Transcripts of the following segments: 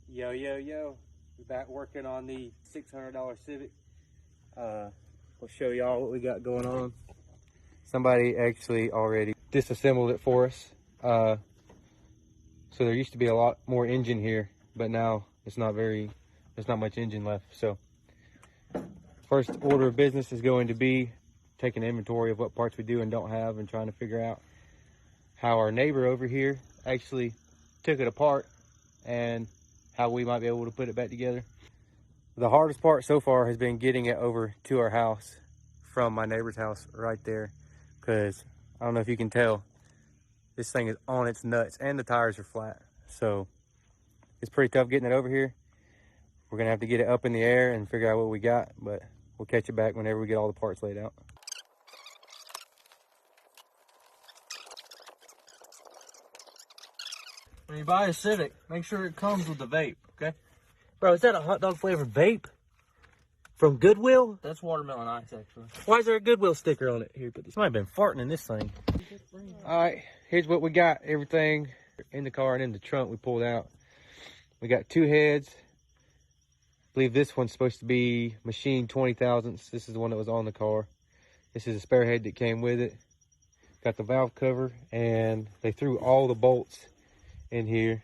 Yo, yo, yo. We're back working on the $600 Civic. We'll show y'all what we got going on. Somebody actually already disassembled it for us. So there used to be a lot more engine here, but now there's not much engine left. So first order of business is going to be taking inventory of what parts we do and don't have, and trying to figure out how our neighbor over here actually took it apart and how we might be able to put it back together. The hardest part so far has been getting it over to our house from my neighbor's house right there, because I don't know if you can tell, this thing is on its nuts and the tires are flat. So it's pretty tough getting it over here. We're gonna have to get it up in the air and figure out what we got, but we'll catch it back whenever we get all the parts laid out. When you buy a Civic, make sure it comes with the vape, okay? Bro, is that a hot dog flavored vape? From Goodwill? That's watermelon ice, actually. Why is there a Goodwill sticker on it? Here, put this. Might have been farting in this thing. All right, here's what we got. Everything in the car and in the trunk we pulled out. We got two heads. I believe this one's supposed to be machine 20 thousandths. This is the one that was on the car. This is a spare head that came with it. Got the valve cover, and they threw all the bolts in here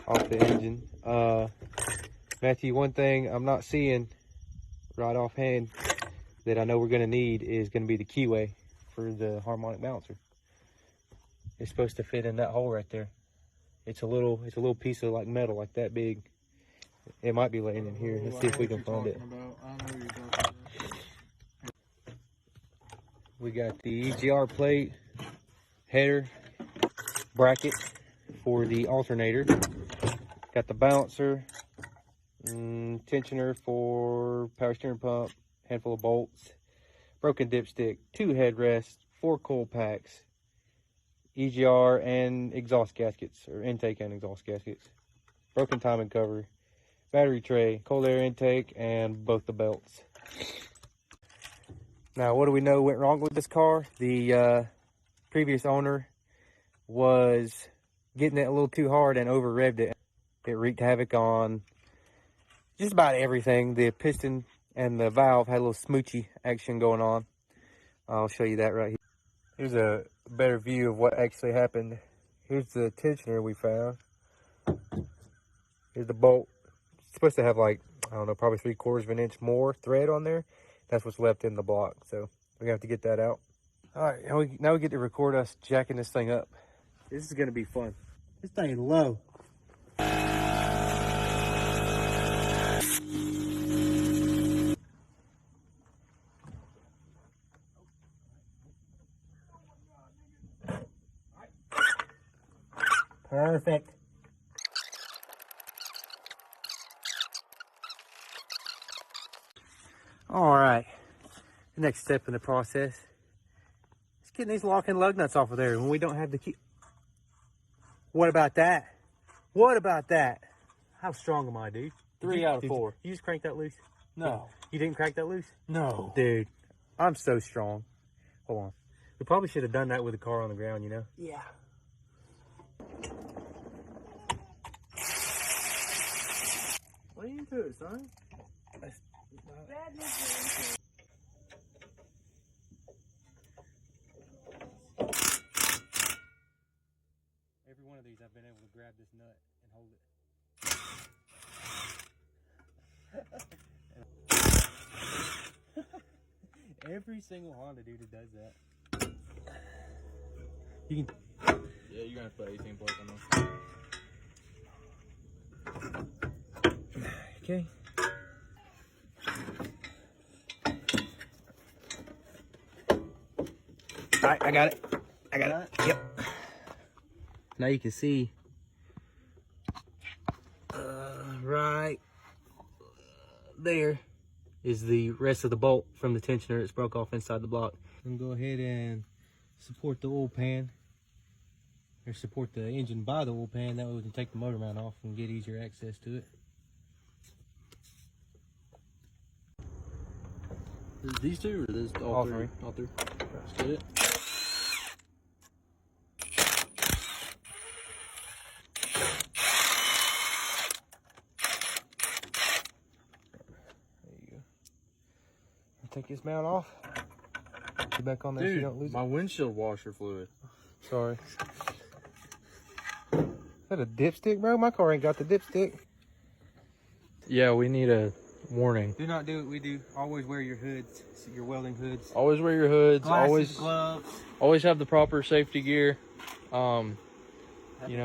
off the engine. Matthew, one thing I'm not seeing right offhand that I know we're going to need is going to be the keyway for the harmonic balancer. It's supposed to fit in that hole right there. It's a little piece of like metal, like that big. It might be laying in here. Let's see if we can find it. We got the EGR plate, header, bracket for the alternator. Got the balancer, tensioner for power steering pump, handful of bolts, broken dipstick, two headrests, 4 coil packs, EGR and exhaust gaskets, or intake and exhaust gaskets, broken timing cover, battery tray, cold air intake, and both the belts. Now, what do we know went wrong with this car? The previous owner was getting it a little too hard and over revved it. It wreaked havoc on just about everything. The piston and the valve had a little smoochy action going on. I'll show you that right here. Here's a better view of what actually happened. Here's the tensioner we found. Here's the bolt. It's supposed to have like, I don't know, probably 3/4 of an inch more thread on there. That's what's left in the block. So we're gonna have to get that out. All right, now we get to record us jacking this thing up. This is gonna be fun. This thing is low. Perfect. All right, the next step in the process is getting these lock and lug nuts off of there when we don't have the key. What about that? What about that? How strong am I, dude? 3 out of 4. You just cranked that loose? No. You didn't crank that loose? No. Dude, I'm so strong. Hold on. We probably should have done that with the car on the ground, you know? Yeah. What are you into it, son? Every one of these I've been able to grab this nut and hold it. Every single Honda dude that does that. You can. Yeah, you're gonna have to put 18 plates on those. Okay. All right, I got it. I got it. Yep. Now you can see right there is the rest of the bolt from the tensioner that's broke off inside the block. I'm gonna go ahead and support the oil pan, or support the engine by the oil pan. That way we can take the motor mount off and get easier access to it. These two, or this all three? All three. Let's get it. Take this mount off. Get back on there so you don't lose my windshield washer fluid. Sorry. Is that a dipstick, bro? My car ain't got the dipstick. Yeah, we need a warning. Do not do what we do. Always wear your hoods, your welding hoods. Always wear your hoods. Glasses, gloves. Always have the proper safety gear. You know.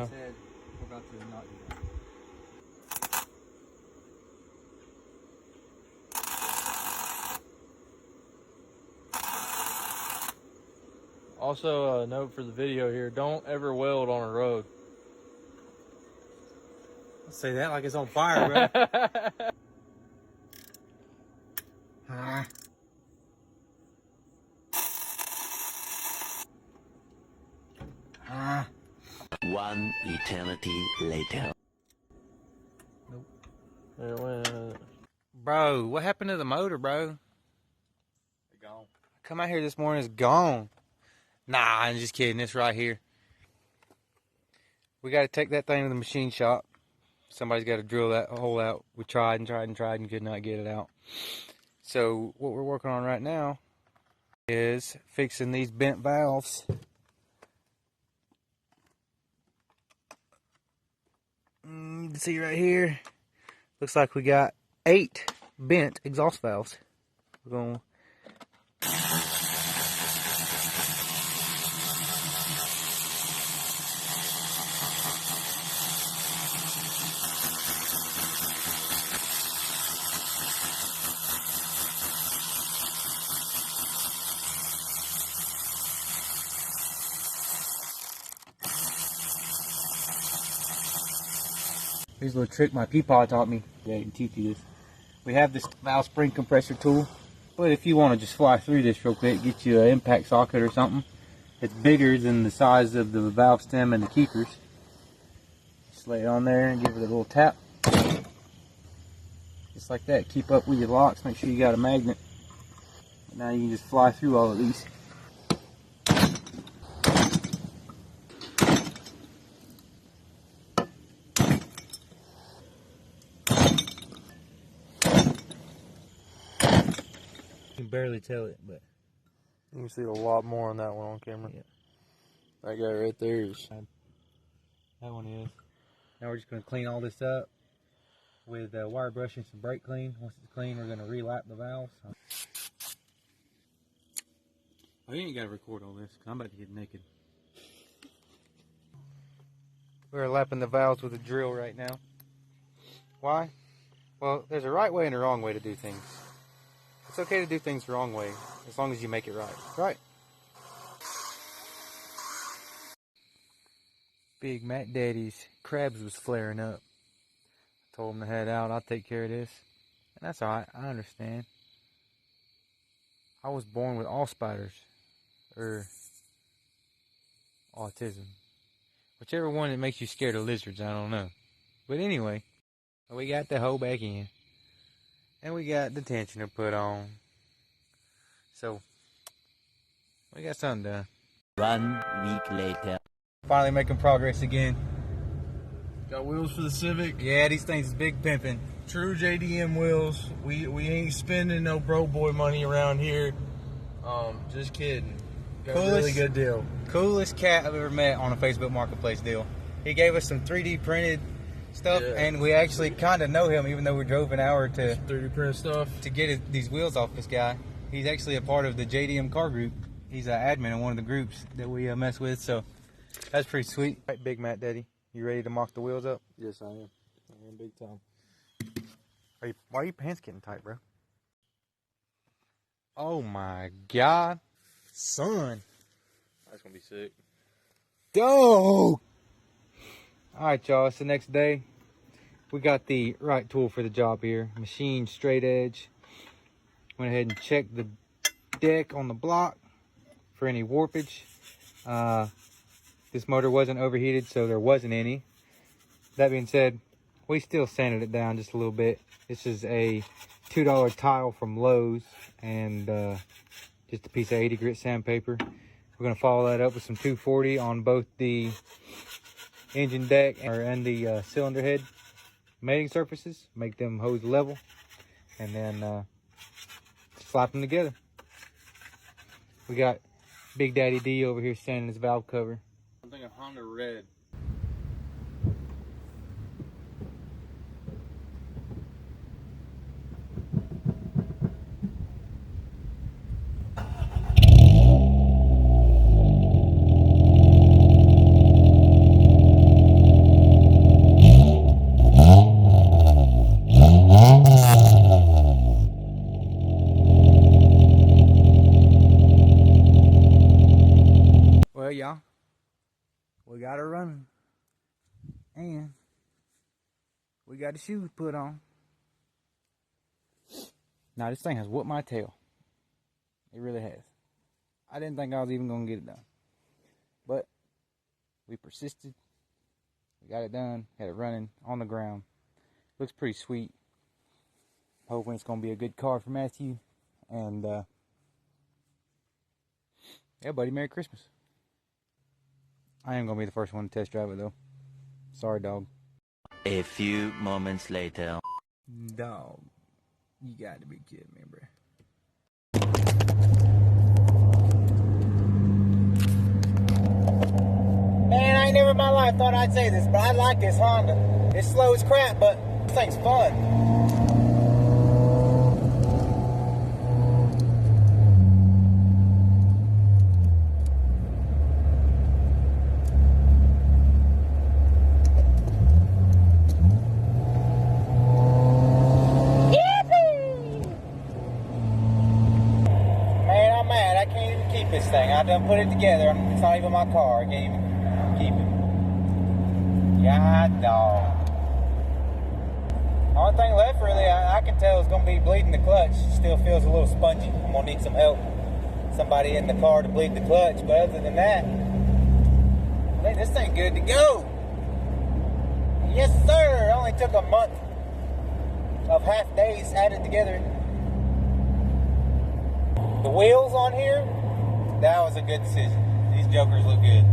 Said, we're about to not do that. Also, a note for the video here: don't ever weld on a road. Say that like it's on fire, bro. One eternity later. Nope. There it went. Bro, what happened to the motor, bro? It's gone. Come out here this morning, it's gone. Nah, I'm just kidding. It's right here. We got to take that thing to the machine shop. Somebody's got to drill that hole out. We tried and tried and tried and could not get it out. So what we're working on right now is fixing these bent valves. You can see right here. Looks like we got 8 bent exhaust valves. We're going. Here's a little trick my peepaw taught me. Yeah, you can teach you this. We have this valve spring compressor tool, but if you want to just fly through this real quick, get you an impact socket or something. It's bigger than the size of the valve stem and the keepers. Just lay it on there and give it a little tap. Just like that. Keep up with your locks. Make sure you got a magnet. Now you can just fly through all of these. You can barely tell it, but You can see a lot more on that one on camera. Yeah. That guy right there is. that one is. Now we're just going to clean all this up with wire brush and some brake clean. Once it's clean, we're going to relap the valves. Oh, you ain't got to record all this, 'cause I'm about to get naked. We're lapping the valves with a drill right now. Why? Well, there's a right way and a wrong way to do things. It's okay to do things the wrong way, as long as you make it right. Right? Big Matt Daddy's crabs was flaring up. I told him to head out. I'll take care of this. And that's alright. I understand. I was born with all spiders. Or autism. Whichever one that makes you scared of lizards, I don't know. But anyway, we got the hoe back in. And we got the tensioner put on. So, we got something done. 1 week later. Finally making progress again. Got wheels for the Civic. Yeah, these things is big pimping. True JDM wheels. We ain't spending no bro boy money around here. Just kidding. Got a really good deal. Coolest cat I've ever met on a Facebook Marketplace deal. He gave us some 3D printed stuff, and we actually kind of know him, even though we drove an hour to 3D printed stuff to get these wheels off this guy. He's actually a part of the JDM car group. He's an admin in one of the groups that we mess with, so that's pretty sweet. All right, Big Matt Daddy, you ready to mock the wheels up? Yes, I am. I am big time. Why are your pants getting tight, bro? Oh my God, son! That's gonna be sick. Go! Alright, y'all, it's the next day. We got the right tool for the job here. Machine straight edge. Went ahead and checked the deck on the block for any warpage. This motor wasn't overheated, so there wasn't any. That being said, we still sanded it down just a little bit. This is a $2 tile from Lowe's and just a piece of 80 grit sandpaper. We're going to follow that up with some 240 on both the engine deck and the cylinder head mating surfaces. Make them hose level. And then slap them together. We got Big Daddy D over here sanding his valve cover. I'm thinking Honda Red. Well, y'all, we got her running, and we got the shoes put on. Now, this thing has whooped my tail. It really has. I didn't think I was even going to get it done. But we persisted. We got it done. Had it running on the ground. Looks pretty sweet. Hoping it's going to be a good car for Matthew. And, yeah, buddy, Merry Christmas. I am going to be the first one to test drive it, though. Sorry, dog. A few moments later. Dog, you got to be kidding me, bro. Man, I ain't never in my life thought I'd say this, but I like this Honda. It's slow as crap, but this thing's fun. This thing, I done put it together. It's not even my car. I can't even keep it. God dog. Only thing left really, I can tell is gonna be bleeding the clutch. Still feels a little spongy. I'm gonna need some help. Somebody in the car to bleed the clutch. But other than that, I think this thing good to go. Yes, sir. It only took a month of half days added together. The wheels on here. That was a good decision. These jokers look good.